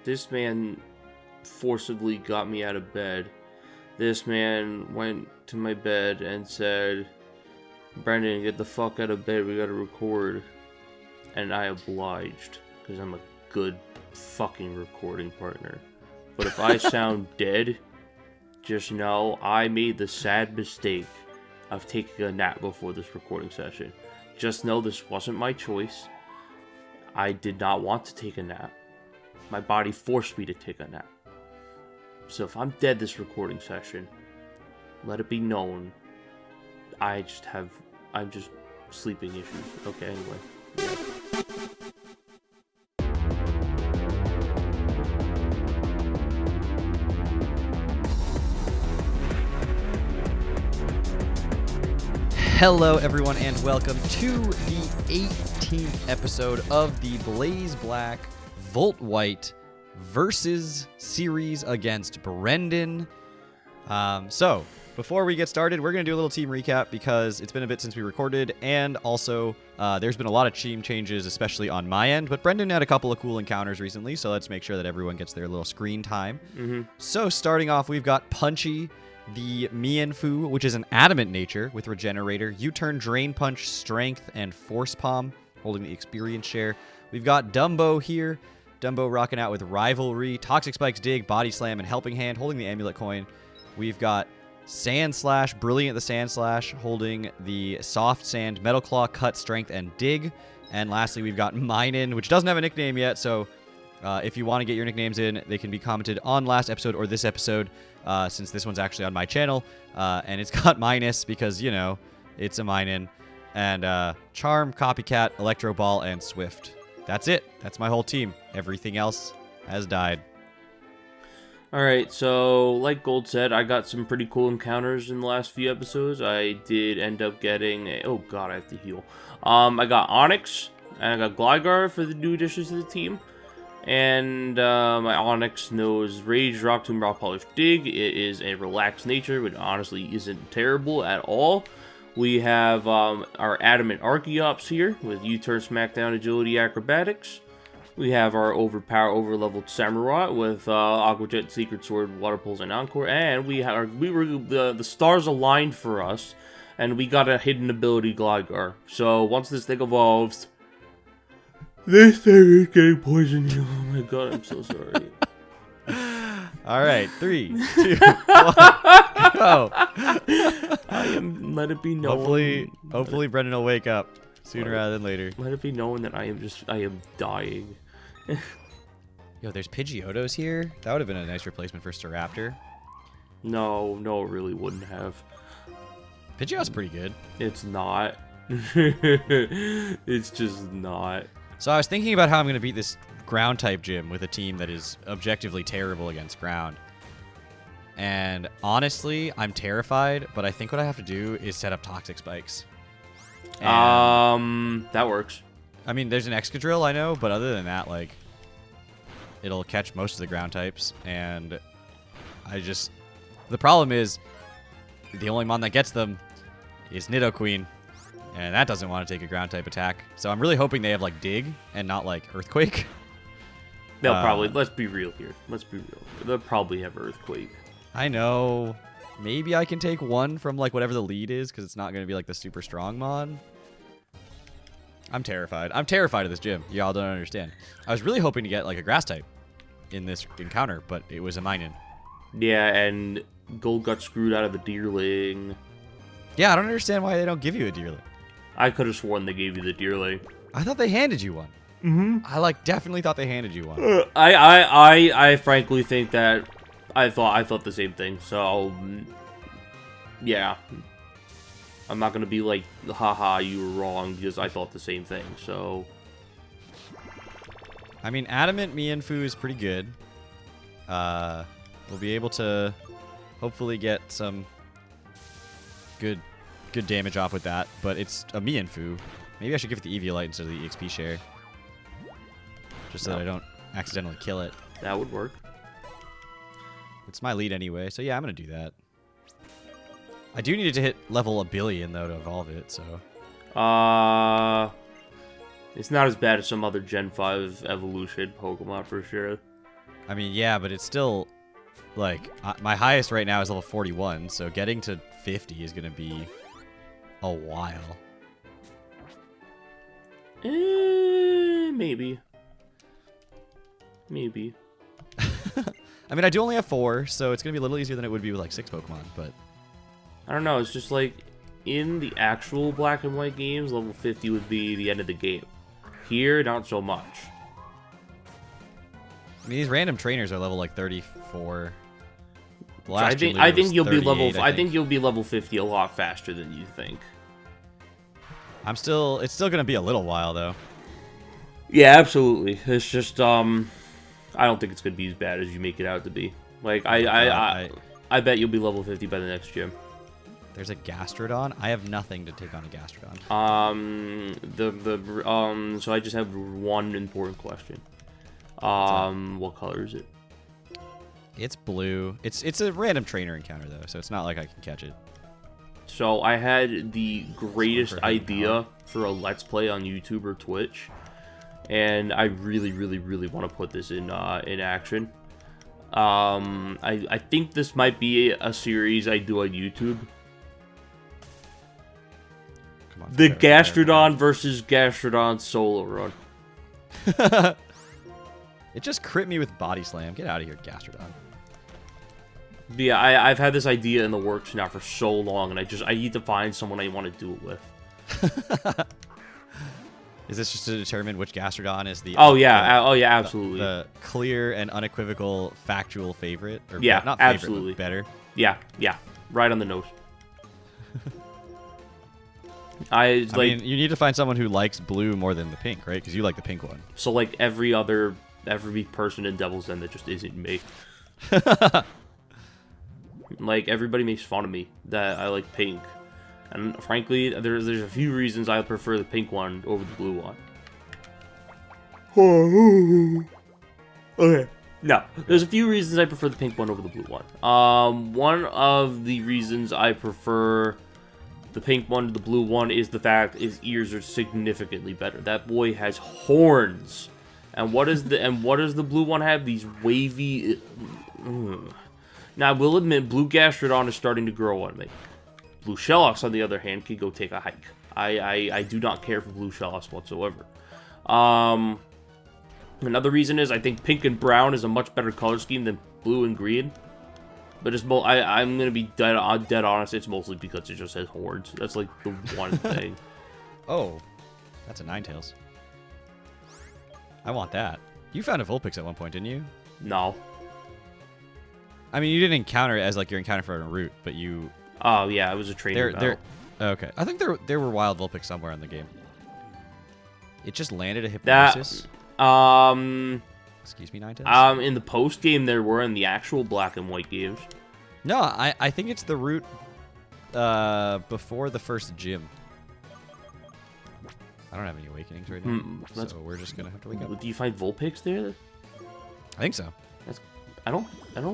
This man forcibly got me out of bed. This man went to my bed and said, Brendan, get the fuck out of bed, we gotta record. And I obliged, because I'm a good fucking recording partner. But if I sound dead, just know I made the sad mistake of taking a nap before this recording session. Just know this wasn't my choice. I did not want to take a nap. My body forced me to take a nap. So if I'm dead this recording session, let it be known I'm just sleeping issues. Okay, anyway. Yeah. Hello everyone and welcome to the 18th episode of the Blaze Black Volt White versus series against Brendan. So before we get started, we're going to do a little team recap because it's been a bit since we recorded, and also there's been a lot of team changes, especially on my end, but Brendan had a couple of cool encounters recently, so let's make sure that everyone gets their little screen time. So starting off, we've got Punchy, the Mienfoo, which is an adamant nature with regenerator, U-turn, drain punch, strength, and force palm, holding the experience share. We've got Dumbo here. Dumbo rocking out with rivalry, toxic spikes, dig, body slam, and helping hand, holding the amulet coin. We've got Sand Slash, Brilliant the Sand Slash, holding the soft sand, metal claw, cut, strength, and dig. And lastly, we've got Minin, which doesn't have a nickname yet, so if you want to get your nicknames in, they can be commented on last episode or this episode, since this one's actually on my channel. And it's got minus because, you know, it's a Minin. And Charm, Copycat, Electro Ball, and Swift. That's it. That's my whole team. Everything else has died. Alright, so like Gold said, I got some pretty cool encounters in the last few episodes. I did end up getting oh god, I have to heal. I got Onyx, and I got Gligar for the new additions to the team. And my Onyx knows Rage, Rock Tomb, Rock Polish, Dig. It is a relaxed nature, which honestly isn't terrible at all. We have our Adamant Archeops here with U-turn, Smackdown, Agility, Acrobatics. We have our over-leveled Samurott with Aqua Jet, Secret Sword, Water Pulse, and Encore. And the stars aligned for us, and we got a hidden ability Gligar. So once this thing evolves, this thing is getting poisoned. Oh my god, I'm so sorry. Alright, 3, 2, 1, go! Let it be known. Hopefully Brendan will wake up sooner rather than later. Let it be known that I am dying. Yo, there's Pidgeotos here? That would have been a nice replacement for Staraptor. No, it really wouldn't have. Pidgeot's pretty good. It's not. It's just not. So I was thinking about how I'm going to beat this ground-type gym with a team that is objectively terrible against ground. And honestly, I'm terrified, but I think what I have to do is set up toxic spikes. And, that works. I mean, there's an Excadrill, I know, but other than that, like, it'll catch most of the ground types, and the problem is, the only mon that gets them is Nidoqueen. And that doesn't want to take a ground-type attack. So I'm really hoping they have, like, Dig and not, like, Earthquake. They'll probably... Let's be real here. They'll probably have Earthquake. I know. Maybe I can take one from, like, whatever the lead is, because it's not going to be, like, the super strong mon. I'm terrified. I'm terrified of this gym. Y'all don't understand. I was really hoping to get, like, a Grass-type in this encounter, but it was a Minin. Yeah, and Gold got screwed out of the Deerling. Yeah, I don't understand why they don't give you a Deerling. I could have sworn they gave you the Deerling. I thought they handed you one. I definitely thought they handed you one. I frankly think that I thought the same thing. So yeah, I'm not gonna be like, haha, you were wrong, because I thought the same thing. So I mean, Adamant Mienfoo is pretty good. We'll be able to hopefully get some good damage off with that, but it's a Mienfoo. Maybe I should give it the Eviolite instead of the EXP share. Just so that I don't accidentally kill it. That would work. It's my lead anyway, so yeah, I'm going to do that. I do need it to hit level 1 billion, though, to evolve it, so... It's not as bad as some other Gen 5 evolution Pokemon, for sure. I mean, yeah, but it's still, like, my highest right now is level 41, so getting to 50 is going to be a while. Maybe. I mean, I do only have 4, so it's going to be a little easier than it would be with, like, 6 Pokemon, but... I don't know, it's just like, in the actual black and white games, level 50 would be the end of the game. Here, not so much. I mean, these random trainers are level, like, 34. I think you'll be level 50 a lot faster than you think. It's still going to be a little while, though. Yeah, absolutely. It's just, I don't think it's going to be as bad as you make it out to be. Like, I bet you'll be level 50 by the next gym. There's a Gastrodon? I have nothing to take on a Gastrodon. So I just have one important question. What color is it? It's blue. It's a random trainer encounter, though, so it's not like I can catch it. So I had the greatest idea for a Let's Play on YouTube or Twitch, and I really, really, really want to put this in action. I think this might be a series I do on YouTube. Come on, the Gastrodon versus Gastrodon solo run. It just crit me with Body Slam. Get out of here, Gastrodon. Yeah, I've had this idea in the works now for so long, and I need to find someone I want to do it with. Is this just to determine which Gastrodon is the... absolutely. The clear and unequivocal factual favorite? Or yeah, not favorite, absolutely. Better? Yeah, right on the nose. I mean, you need to find someone who likes blue more than the pink, right? Because you like the pink one. So, like, every person in Devil's Den that just isn't me. Like, everybody makes fun of me that I like pink. And frankly, there's a few reasons I prefer the pink one over the blue one. Okay. No, there's a few reasons I prefer the pink one over the blue one. One of the reasons I prefer the pink one to the blue one is the fact his ears are significantly better. That boy has horns. And what does the blue one have? These wavy... Now, I will admit, blue Gastrodon is starting to grow on me. Blue Shellos, on the other hand, can go take a hike. I do not care for blue Shellos whatsoever. Another reason is I think pink and brown is a much better color scheme than blue and green. But it's I'm gonna be dead honest. It's mostly because it just has horns. That's like the one thing. Oh, that's a Ninetales. I want that. You found a Vulpix at one point, didn't you? No. I mean, you didn't encounter it as like your encounter for a route, but you... Oh, yeah, it was a training battle. Okay. I think there were wild Vulpix somewhere in the game. It just landed a Hypnosis. Excuse me, Ninetales? In the post-game there were, in the actual black and white games. No, I think it's the route before the first gym. I don't have any awakenings right now, so we're just going to have to wake up. Do you find Vulpix there? I think so. I don't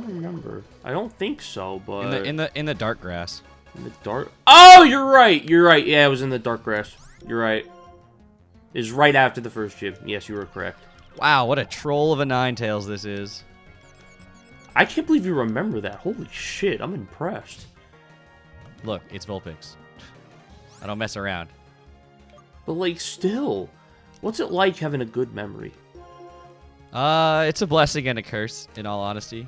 remember. I don't think so, but in the dark grass. In the dark. Oh, you're right. Yeah, it was in the dark grass. You're right. It's right after the first gym. Yes, you were correct. Wow, what a troll of a Ninetales this is. I can't believe you remember that. Holy shit, I'm impressed. Look, it's Vulpix. I don't mess around. But like, still, what's it like having a good memory? It's a blessing and a curse, in all honesty.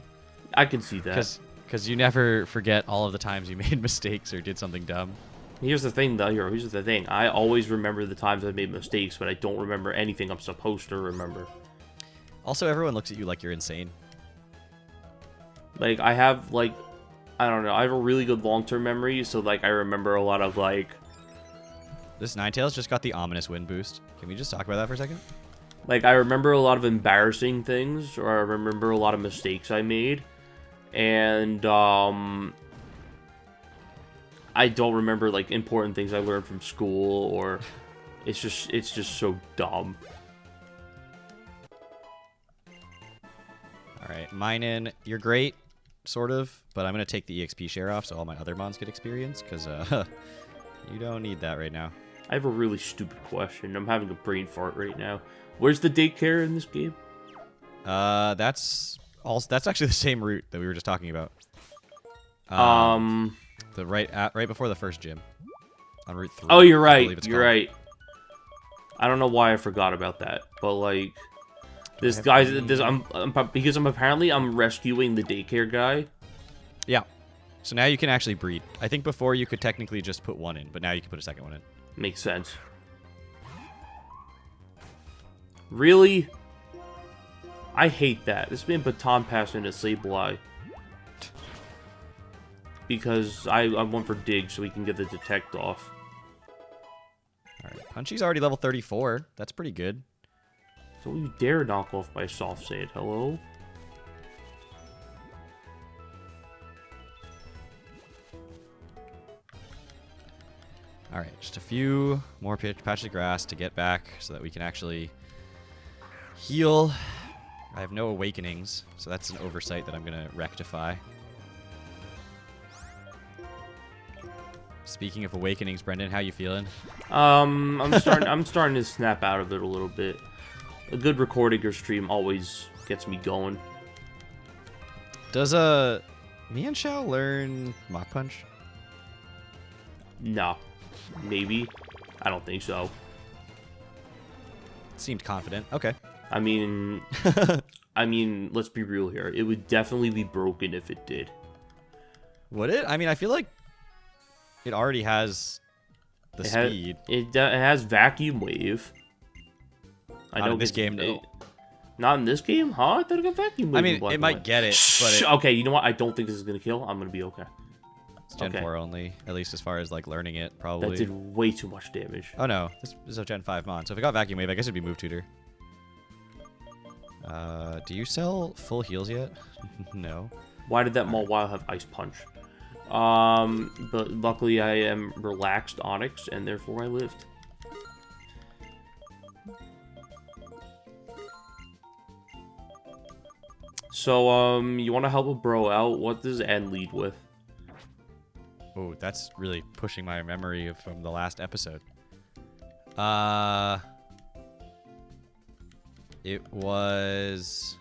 I can see that. Because you never forget all of the times you made mistakes or did something dumb. Here's the thing, though. Here's the thing. I always remember the times I made mistakes, but I don't remember anything I'm supposed to remember. Also, everyone looks at you like you're insane. Like, I have, like, I don't know. I have a really good long-term memory, so, like, I remember a lot of, like... This Ninetales just got the ominous wind boost. Can we just talk about that for a second? Like, I remember a lot of embarrassing things, or I remember a lot of mistakes I made, and, I don't remember, like, important things I learned from school, or it's just so dumb. Alright, Minin, you're great, sort of, but I'm going to take the EXP share off so all my other mons get experience, because, you don't need that right now. I have a really stupid question. I'm having a brain fart right now. Where's the daycare in this game? That's Also, that's actually the same route that we were just talking about. The right before the first gym, on Route 3. Oh, you're right. You're right. I don't know why I forgot about that, but like, this guy's because I'm rescuing the daycare guy. Yeah. So now you can actually breed. I think before you could technically just put one in, but now you can put a second one in. Makes sense. Really? I hate that. This man baton passed into Sableye. Because I went for dig so we can get the detect off. Alright, Punchy's already level 34. That's pretty good. Don't you dare knock off my soft sand. Hello? Alright, just a few more patches of grass to get back so that we can actually heal. I have no awakenings, so that's an oversight that I'm going to rectify. Speaking of awakenings, Brendan, how you feeling? I'm starting to snap out of it a little bit. A good recording or stream always gets me going. Does Mian Xiao learn Mach Punch? No. Maybe. I don't think so. Seemed confident. Okay. I mean, let's be real here. It would definitely be broken if it did. Would it? I mean, I feel like it already has the speed. It has vacuum wave. Not in this game, though. Not in this game? Huh? I thought it got vacuum wave. I mean, it might get it, but okay, you know what? I don't think this is going to kill. I'm going to be okay. It's Gen 4 only, at least as far as, like, learning it, probably. That did way too much damage. Oh, no. This is a Gen 5 mon, so if it got vacuum wave, I guess it'd be Move Tutor. Do you sell full heals yet? No. Why did that Mawile have Ice Punch? But luckily I am relaxed Onyx, and therefore I lived. So, you want to help a bro out? What does N lead with? Oh, that's really pushing my memory from the last episode. It was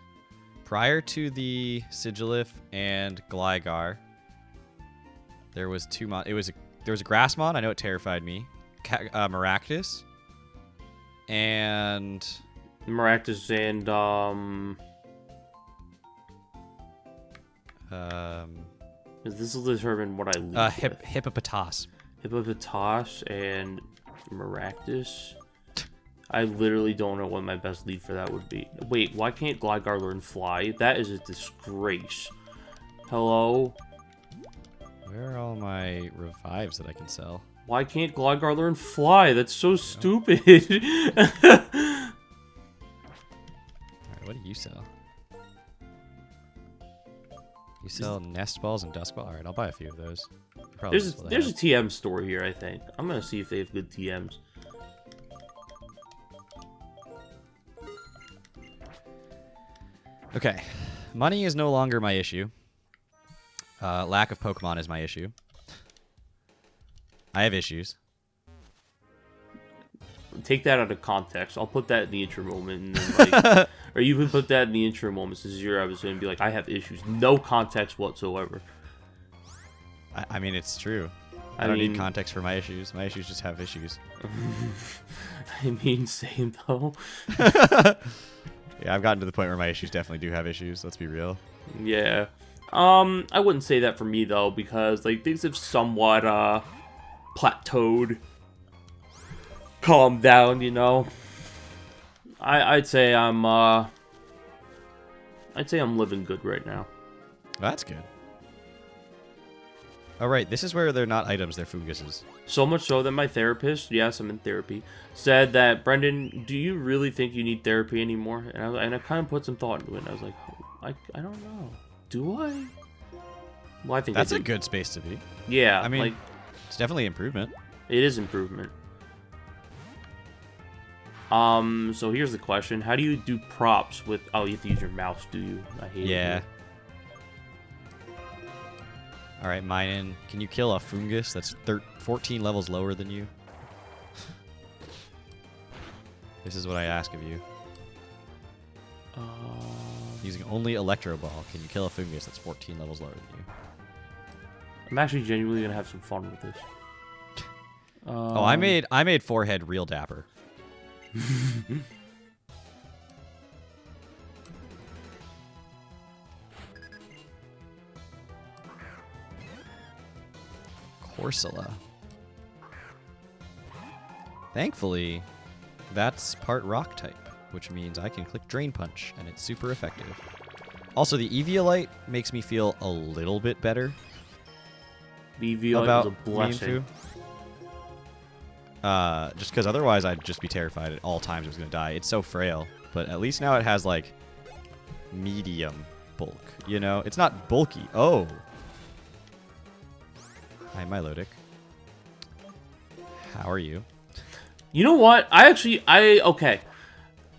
prior to the Sigilif and Gligar. There was two mon. There was a Grassmon. I know it terrified me. Maractus. And Maractus and this will determine what I lead with. Hippopotas. Hippopotas and Maractus. I literally don't know what my best lead for that would be. Wait, why can't Gligar learn Fly? That is a disgrace. Hello? Where are all my revives that I can sell? Why can't Gligar learn Fly? That's so stupid. Alright, what do you sell? You sell Nest Balls and Dusk Ball? Alright, I'll buy a few of those. There's a TM store here, I think. I'm gonna see if they have good TMs. Okay, money is no longer my issue. Lack of Pokemon is my issue. I have issues. Take that out of context. I'll put that in the intro moment, and then, like, or you can put that in the intro moments. This is your episode, and be like, "I have issues." No context whatsoever. I mean, it's true. I don't need context for my issues. My issues just have issues. I mean, same though. Yeah, I've gotten to the point where my issues definitely do have issues. Let's be real. Yeah. I wouldn't say that for me though, because like things have somewhat plateaued, calmed down. You know. I'd say I'm living good right now. That's good. All right, this is where they're not items; they're funguses. So much so that my therapist, yes, I'm in therapy, said that, Brendan, do you really think you need therapy anymore? And I kind of put some thought into it. And I was like, I don't know. Do I? Well, I think that's a good space to be. Yeah, I mean, like, it's definitely improvement. It is improvement. So here's the question: how do you do props with? Oh, you have to use your mouse, do you? I hate it. Yeah. All right, Minen, can you kill a fungus that's 14 levels lower than you? This is what I ask of you. Using only Electro Ball, can you kill a Fungus that's 14 levels lower than you? I'm actually genuinely gonna have some fun with this. Oh, I made Forehead real dapper. Corsola. Thankfully, that's part rock type, which means I can click Drain Punch, and it's super effective. Also, the Eviolite makes me feel a little bit better. Eviolite about is a blessing. Just because otherwise I'd just be terrified at all times it was going to die. It's so frail, but at least now it has, like, medium bulk, you know? It's not bulky. Oh! Hi, Milotic. How are you? You know what? I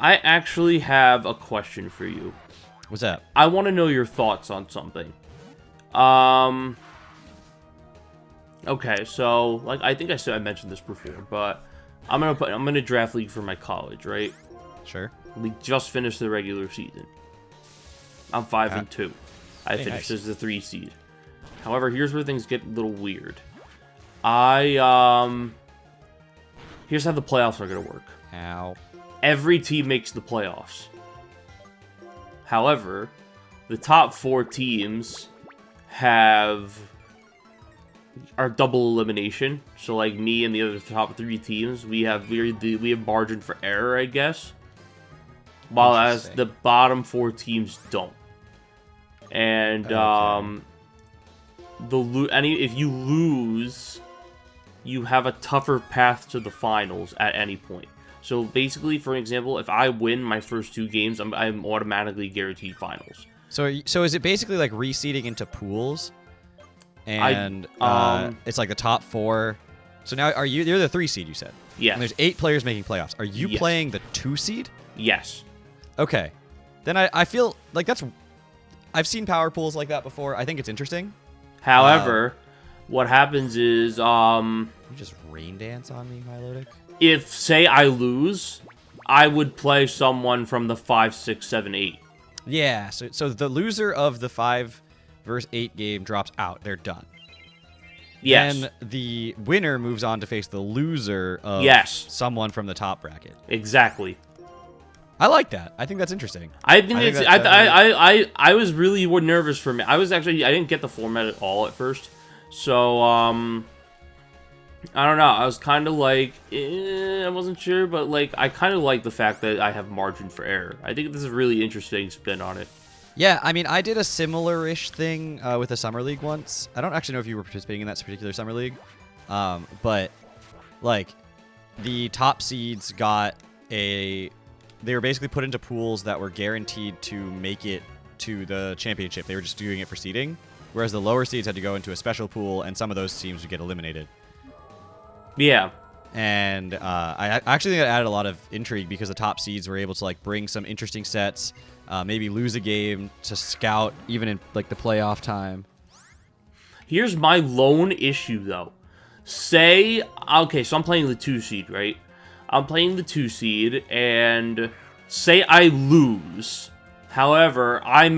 actually have a question for you. What's that? I want to know your thoughts on something. Okay, so like I think I mentioned this before, but I'm gonna draft league for my college, right? Sure. We just finished the regular season. I'm 5-2. I finished as the 3 seed. However, here's where things get a little weird. Here's how the playoffs are gonna work. How? Every team makes the playoffs. However, the top 4 teams are double elimination. So like me and the other top 3 teams, we have margin for error, I guess. While as the bottom 4 teams don't. And if you lose, you have a tougher path to the finals at any point. So basically, for example, if I win my first 2 games, I'm automatically guaranteed finals. So is it basically like reseeding into pools? And it's like the top 4. So now you're the 3 seed, you said? Yeah. And there's 8 players making playoffs. Are you playing the 2 seed? Yes. Okay. Then I feel like I've seen power pools like that before. I think it's interesting. However, what happens is You just rain dance on me, Milotic? if, say, I lose, I would play someone from the 5, 6, 7, 8. Yeah, so the loser of the 5 versus 8 game drops out. They're done. Yes. Then the winner moves on to face the loser of someone from the top bracket. Exactly. I like that. I think that's interesting. I was really nervous for me. I didn't get the format at all at first. So, I don't know. I was kind of like, I wasn't sure, but like, I kind of like the fact that I have margin for error. I think this is a really interesting spin on it. Yeah, I mean, I did a similar-ish thing with a summer league once. I don't actually know if you were participating in that particular summer league, but like, the top seeds they were basically put into pools that were guaranteed to make it to the championship. They were just doing it for seeding, whereas the lower seeds had to go into a special pool, and some of those teams would get eliminated. Yeah. And I actually think it added a lot of intrigue because the top seeds were able to like bring some interesting sets, maybe lose a game to scout even in like the playoff time. Here's my lone issue though. So I'm playing the 2 seed, right? I'm playing the 2 seed, and say I lose. However, I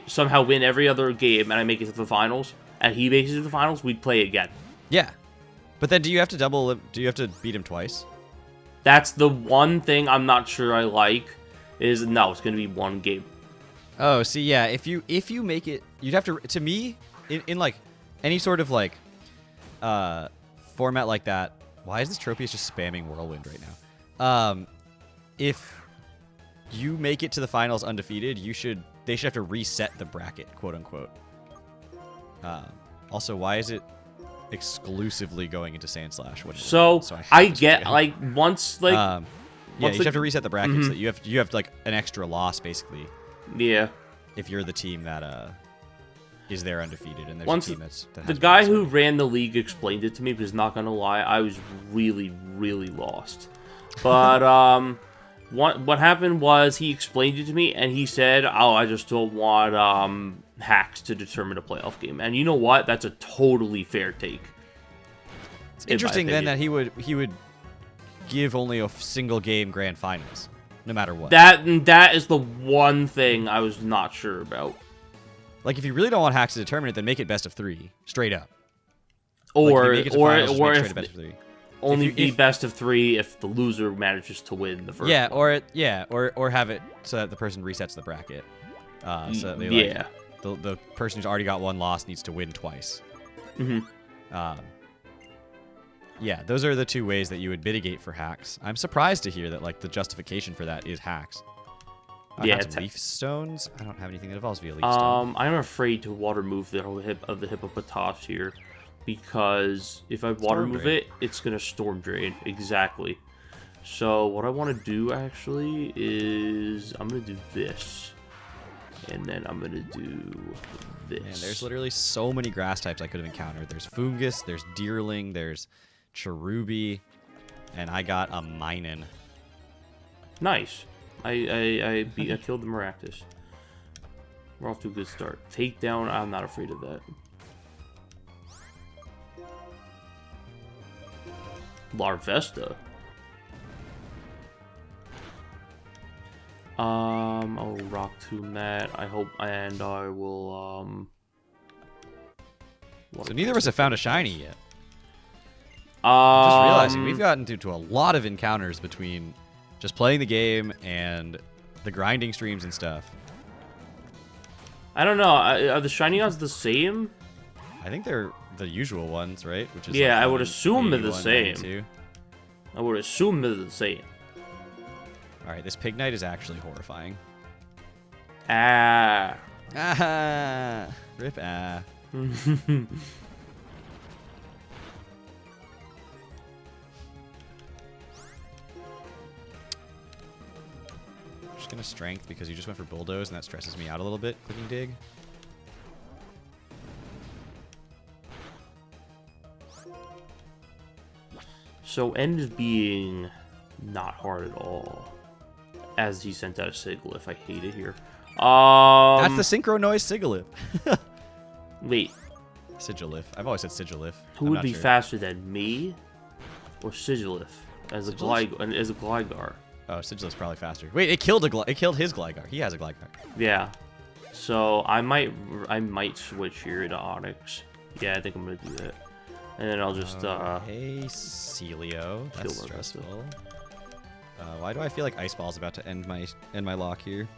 somehow win every other game, and I make it to the finals, and he makes it to the finals, we'd play again. Yeah. But then do you have to beat him twice? That's the one thing I'm not sure I like, it's going to be 1 game. Oh, see, yeah, if you make it, you'd have to me, in like, any sort of, like, format like that, why is this Tropius just spamming Whirlwind right now? If you make it to the finals undefeated, they should have to reset the bracket, quote unquote. Also, why is it exclusively going into Sand Slash? So I get like once like yeah, you should have to reset the brackets. That you have like an extra loss basically. Yeah. If you're the team that is there undefeated, and there's once a team that the guy who ran the league explained it to me, because not gonna lie, I was really lost. But what happened was he explained it to me, and he said, "Oh, I just don't want hacks to determine a playoff game." And you know what? That's a totally fair take. It's interesting then that he would give only a single game grand finals. no matter what. That is the one thing I was not sure about. Like, if you really don't want hacks to determine it, then make it best of 3, straight up. Or like, if if only be best of 3 if the loser manages to win the first one. or have it so that the person resets the bracket. So that they, like, the person who's already got one loss needs to win twice. Yeah, those are the 2 ways that you would mitigate for hacks. I'm surprised to hear that, like, the justification for that is hacks. I have some leaf stones. I don't have anything that evolves via leaf stone. I'm afraid to water move the hippopotamus here, because if I water move it, it's gonna storm drain. Exactly. So what I want to do actually is I'm gonna do this, and then I'm gonna do this. Man, there's literally so many grass types I could have encountered. There's fungus, there's deerling, there's cherubi, and I got a minin. Nice. I killed the Maractus. We're off to a good start. Takedown, I'm not afraid of that. Larvesta. I'll rock tomb that. I hope, and I will, So neither of us have found a shiny yet. Just realizing we've gotten to a lot of encounters between just playing the game and the grinding streams and stuff. I don't know. Are the shiny odds the same? I think they're the usual ones, right? Which is yeah, like I would assume they're the 81, same. 92. I would assume they're the same. All right, this pig knight is actually horrifying. Ah. Ah. Rip ah. Just gonna strength because you just went for bulldoze and that stresses me out a little bit. Clicking dig. So ends being not hard at all. As he sent out a Sigilyph. I hate it here. That's the synchro noise Sigilyph. Wait. Sigilyph. I've always said Sigilyph. Who would be faster than me or Sigilyph as a Gligar? Oh, Sigiliph's probably faster. Wait, it killed his Gligar. He has a Gligar. Yeah. So I might switch here to Onyx. Yeah, I think I'm gonna do that. And then I'll just hey, Celio. That's stressful. Why do I feel like Ice Ball's about to end my lock here?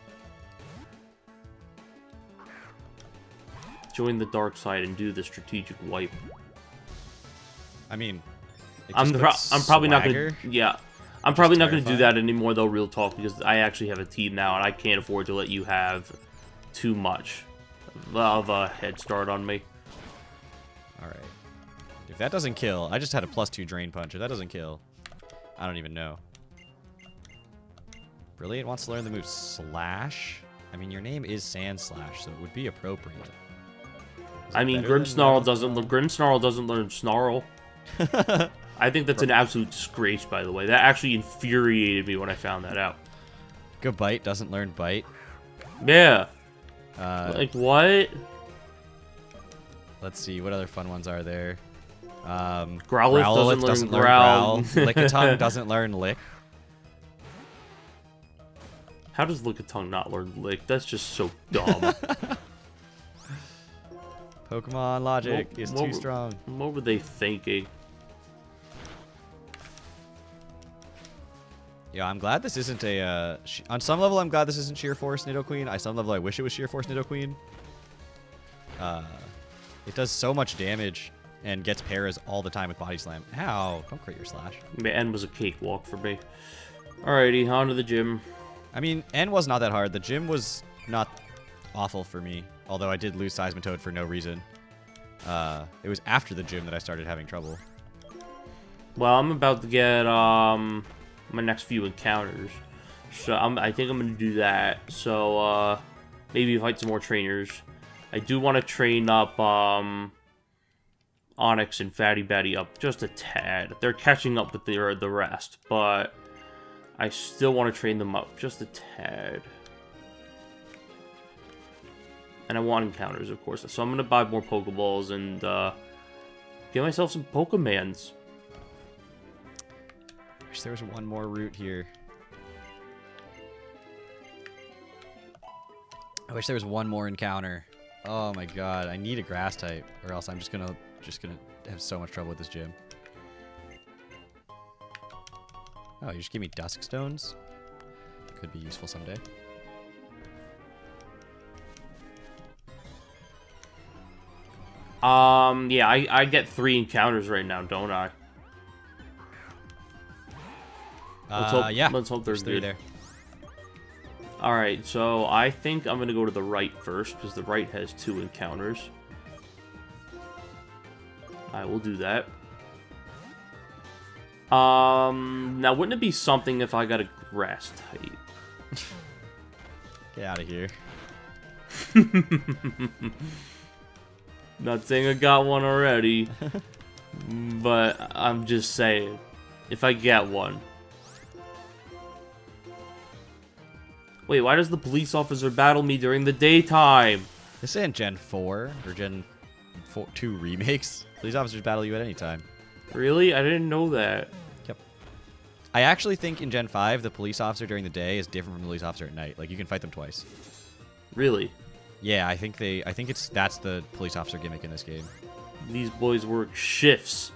Join the dark side and do the strategic wipe. I mean, I'm probably not gonna. Yeah, I'm probably not gonna do that anymore though. Real talk, because I actually have a team now, and I can't afford to let you have too much of a head start on me. All right. If that doesn't kill, I just had a +2 drain punch. If that doesn't kill, I don't even know. Brilliant wants to learn the move Slash. I mean, your name is Sandslash, so it would be appropriate. I mean, Grimmsnarl doesn't learn Snarl. I think that's an absolute disgrace, by the way. That actually infuriated me when I found that out. Gabite doesn't learn Bite. Yeah. Like, what? Let's see, what other fun ones are there? Growlithe doesn't learn Growl. Lickitung doesn't learn Lick. How does Lickitung not learn Lick? That's just so dumb. Pokemon logic is too strong. What were they thinking? Yeah, I'm glad this isn't a... on some level, I'm glad this isn't Sheer Force Nidoqueen. On some level, I wish it was Sheer Force Nidoqueen. It does so much damage and gets paras all the time with Body Slam. How? Don't crit your Slash. N was a cakewalk for me. Alrighty, on to the gym. I mean, N was not that hard. The gym was not awful for me, although I did lose Seismitoad for no reason. It was after the gym that I started having trouble. Well, I'm about to get my next few encounters, so I think I'm gonna do that. So maybe fight some more trainers. I do want to train up Onyx and Fatty Batty up just a tad. They're catching up with the rest, but I still want to train them up just a tad. And I want encounters, of course. So I'm going to buy more Pokeballs and get myself some Pokemans. Wish there was one more route here. I wish there was one more encounter. Oh my god, I need a grass type, or else I'm just gonna have so much trouble with this gym. Oh, you just give me dusk stones? Could be useful someday. Yeah, I get 3 encounters right now, don't I? Yeah. Let's hope they're There's 3 good. there. Alright, so I think I'm gonna go to the right first, because the right has 2 encounters. I will do that. Now wouldn't it be something if I got a grass type? Get out of here. Not saying I got one already, but I'm just saying, if I get one. Wait, why does the police officer battle me during the daytime? This isn't Gen 4 or Gen 2 remakes. Police officers battle you at any time. Really? I didn't know that. Yep. I actually think in Gen 5, the police officer during the day is different from the police officer at night. Like, you can fight them twice. Really? Yeah, I think that's the police officer gimmick in this game. These boys work shifts.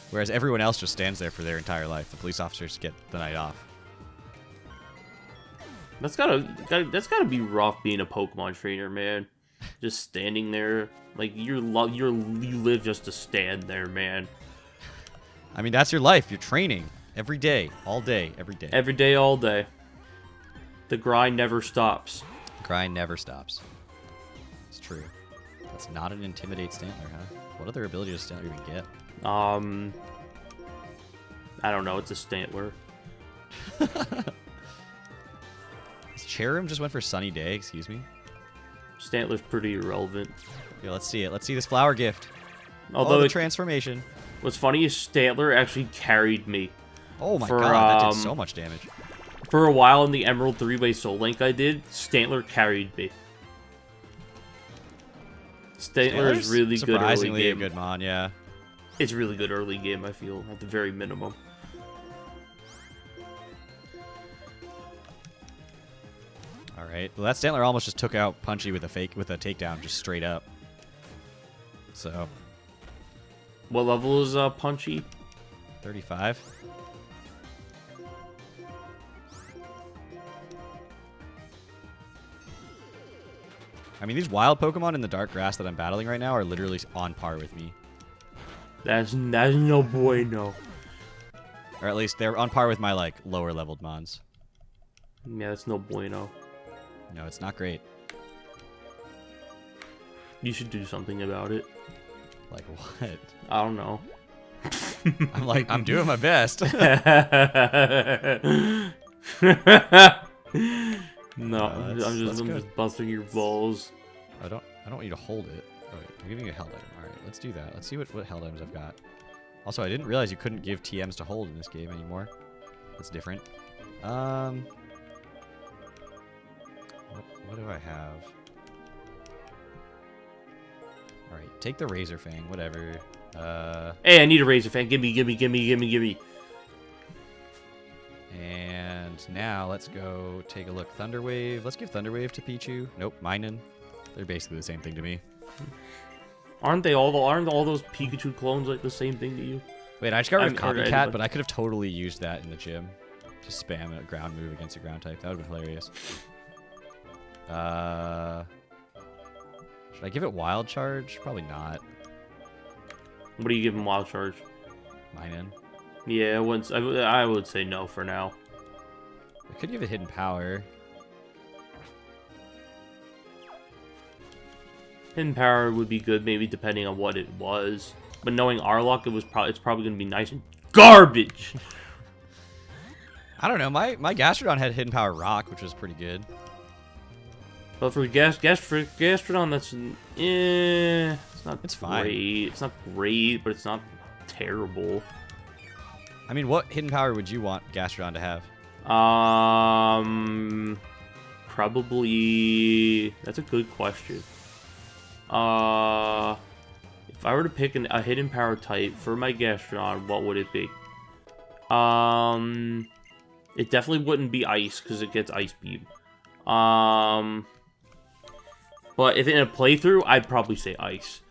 Whereas everyone else just stands there for their entire life. The police officers get the night off. That's gotta be rough being a Pokemon trainer, man. Just standing there, like you live just to stand there, man. I mean, that's your life. You're training every day, all day, every day. Every day, all day. The grind never stops. Grind never stops. It's true. That's not an Intimidate Stantler, huh? What other ability does Stantler even get? I don't know. It's a Stantler. Cherrim just went for Sunny Day, excuse me. Stantler's pretty irrelevant. Yeah, let's see it. Let's see this flower gift. Although the transformation. What's funny is Stantler actually carried me. Oh my god, that did so much damage. For a while in the Emerald 3-Way Soul Link I did, Stantler carried me. Stantler is really good early surprisingly game. a good mon, yeah. It's really good early game, I feel, at the very minimum. Alright. Well, that Stantler almost just took out Punchy with a takedown, just straight up. So. What level is Punchy? 35. I mean, these wild Pokemon in the dark grass that I'm battling right now are literally on par with me. That's no bueno. Or at least they're on par with my, like, lower leveled mons. Yeah, that's no bueno. No, it's not great. You should do something about it. Like what? I don't know. I'm doing my best. No, I'm just busting your balls. I don't want you to hold it. Oh, wait, I'm giving you a held item. All right, let's do that. Let's see what held items I've got. Also, I didn't realize you couldn't give TMs to hold in this game anymore. That's different. What do I have? All right, take the Razor Fang, whatever. Hey, I need a Razor Fang. Gimme. And now let's go take a look. Thunder Wave. Let's give Thunder Wave to Pichu. Nope, Minun. They're basically the same thing to me. Aren't all those Pikachu clones like the same thing to you? Wait, I just got rid of Copycat, but I could have totally used that in the gym. Just spam a ground move against a ground type. That would have been hilarious. Should I give it Wild Charge? Probably not. What do you give him Wild Charge? Minun. Yeah, I would say no for now. I could give it Hidden Power. Hidden Power would be good, maybe depending on what it was. But knowing Arlok, it's probably gonna be nice and garbage. I don't know. My Gastrodon had Hidden Power Rock, which was pretty good. But for Gastrodon, that's it's not. It's fine. Great. It's not great, but it's not terrible. I mean, what hidden power would you want Gastrodon to have? Probably. That's a good question. If I were to pick a hidden power type for my Gastrodon, what would it be? It definitely wouldn't be Ice because it gets Ice Beam. But if in a playthrough, I'd probably say ice.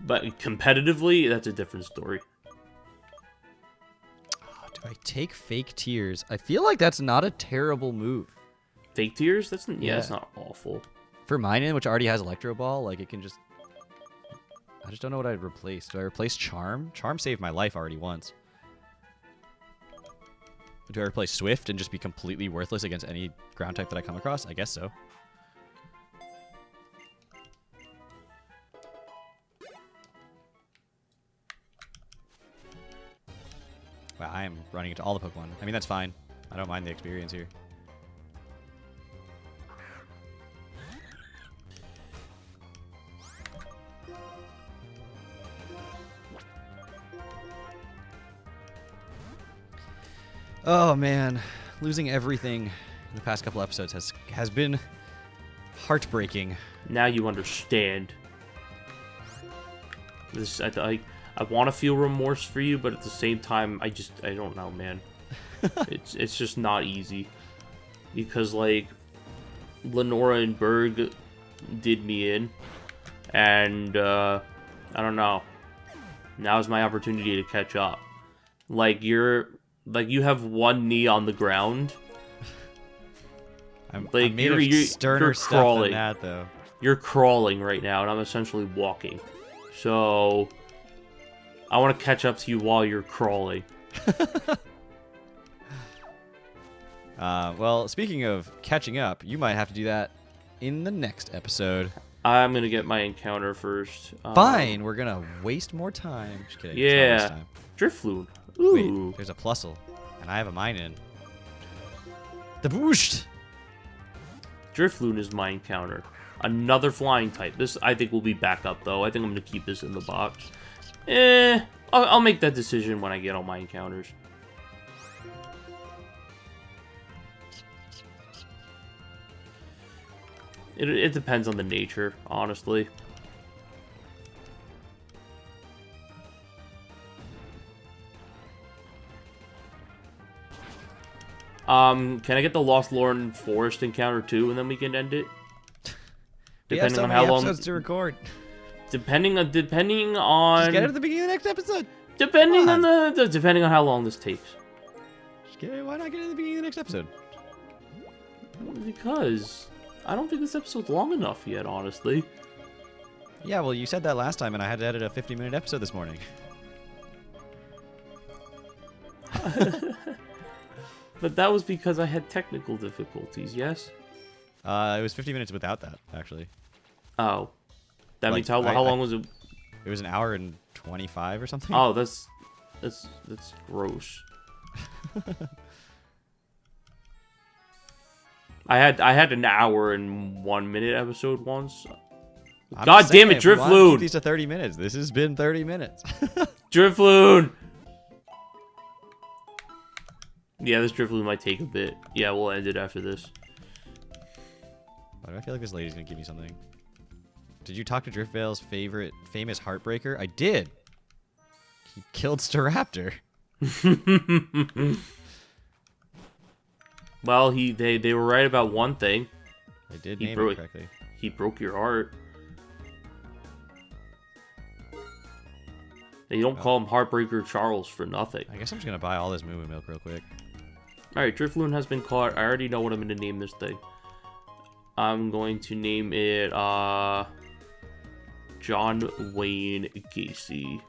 But competitively, that's a different story. Do I take fake tears? I feel like that's not a terrible move. Fake tears? That's not awful. For mine, which already has Electro Ball, like it can just... I just don't know what I'd replace. Do I replace Charm? Charm saved my life already once. Do I replace Swift and just be completely worthless against any ground type that I come across? I guess so. Wow, I am running into all the Pokemon. I mean, that's fine. I don't mind the experience here. Oh man, losing everything in the past couple episodes has been heartbreaking. Now you understand. This I want to feel remorse for you, but at the same time, I don't know, man. it's just not easy because like Lenora and Berg did me in, and I don't know. Now's my opportunity to catch up. You have one knee on the ground. I'm made of sterner stuff than that, though. You're crawling right now, and I'm essentially walking. So, I want to catch up to you while you're crawling. Well, speaking of catching up, you might have to do that in the next episode. I'm going to get my encounter first. Fine, we're going to waste more time. Just kidding. Yeah. Drifloon. Ooh. Wait, there's a Plusle, and I have a mine in. The boost! Drifloon is my encounter. Another flying type. This, I think, will be back up, though. I think I'm going to keep this in the box. I'll make that decision when I get all my encounters. It depends on the nature, honestly. Can I get the Lost Lauren Forest encounter too, and then we can end it? Depending on how long episodes to record. Depending on. Just get it at the beginning of the next episode. Depending on how long this takes. Why not get it at the beginning of the next episode? Because I don't think this episode's long enough yet, honestly. Yeah, well, you said that last time, and I had to edit a 50-minute episode this morning. But that was because I had technical difficulties, yes? It was 50 minutes without that, actually. Oh. That means how long was it? It was an hour and 25 or something. Oh, that's gross. I had an hour and 1 minute episode once. God damn it, Drifloon! These are 30 minutes. This has been 30 minutes. Drifloon! Yeah, this Drifloon might take a bit. Yeah, we'll end it after this. Why do I feel like this lady's gonna give me something? Did you talk to Driftvale's famous Heartbreaker? I did. He killed Staraptor. Well, they were right about one thing. They did name it correctly. He broke your heart. They don't call him Heartbreaker Charles for nothing. I guess I'm just gonna buy all this Moo Moo milk real quick. Alright, Drifloon has been caught. I already know what I'm gonna name this thing. I'm going to name it John Wayne Gacy.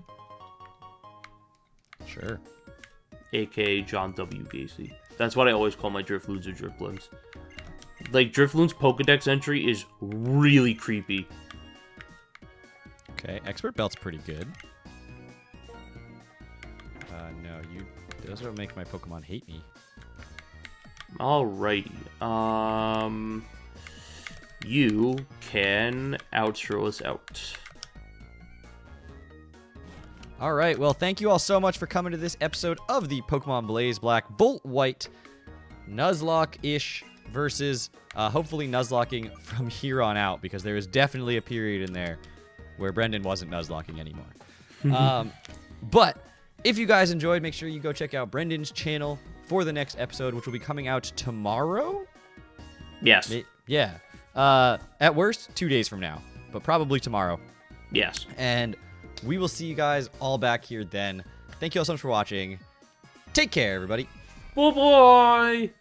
Sure. AKA John W. Gacy. That's what I always call my Drifloons or Drifloons. Like, Drifloon's Pokedex entry is really creepy. Okay, Expert Belt's pretty good. No, those don't make my Pokemon hate me. Alrighty. You can outro us out. All right. Well, thank you all so much for coming to this episode of the Pokemon Blaze Black Bolt White Nuzlocke-ish versus hopefully Nuzlocking from here on out, because there is definitely a period in there where Brendan wasn't Nuzlocking anymore. But if you guys enjoyed, make sure you go check out Brendan's channel for the next episode, which will be coming out tomorrow. Yes. Yeah. At worst, 2 days from now, but probably tomorrow. Yes. And we will see you guys all back here then. Thank you all so much for watching. Take care, everybody. Bye-bye!